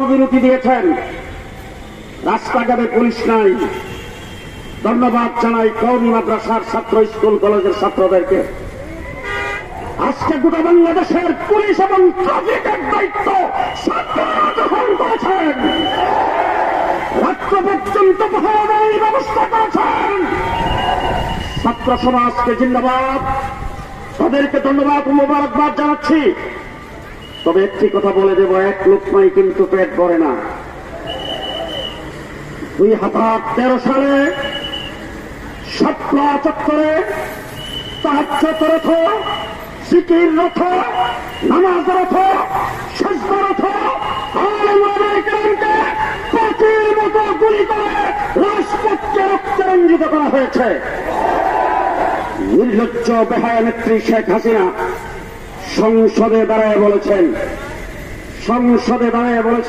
বিরতি দিয়েছেন। রাস্তাঘাটে পুলিশ নাই। ধন্যবাদ জানাই কওমি মাদ্রাসার ছাত্র, স্কুল কলেজের ছাত্রদেরকে। আজকে গোটা বাংলাদেশের পুলিশ এবং ট্রাফিকের দায়িত্ব ছাত্ররা গ্রহণ করেছেন। রাত্র পর্যন্ত পাহারাদারির ব্যবস্থা করেছেন। ছাত্র সমাজকে জিন্দাবাদ, তাদেরকে ধন্যবাদ ও মোবারকবাদ জানাচ্ছি। তবে একটি কথা বলে দেব, এক লোকমাই কিন্তু পেট ভরে না। 2013 সালে শাপলা চত্বরে তাহাজ্জুদ রথ, জিকির রথ, নামাজ রথ, সিজদা রথ, আলেমুলামায়ে কেরামকে পাখির মতো গুলি করে রাজপথকে রক্তে রঞ্জিত করা হয়েছে। নির্লজ্জ বেহায়া নেত্রী শেখ হাসিনা সংসদে দাঁড়ায় বলেছেন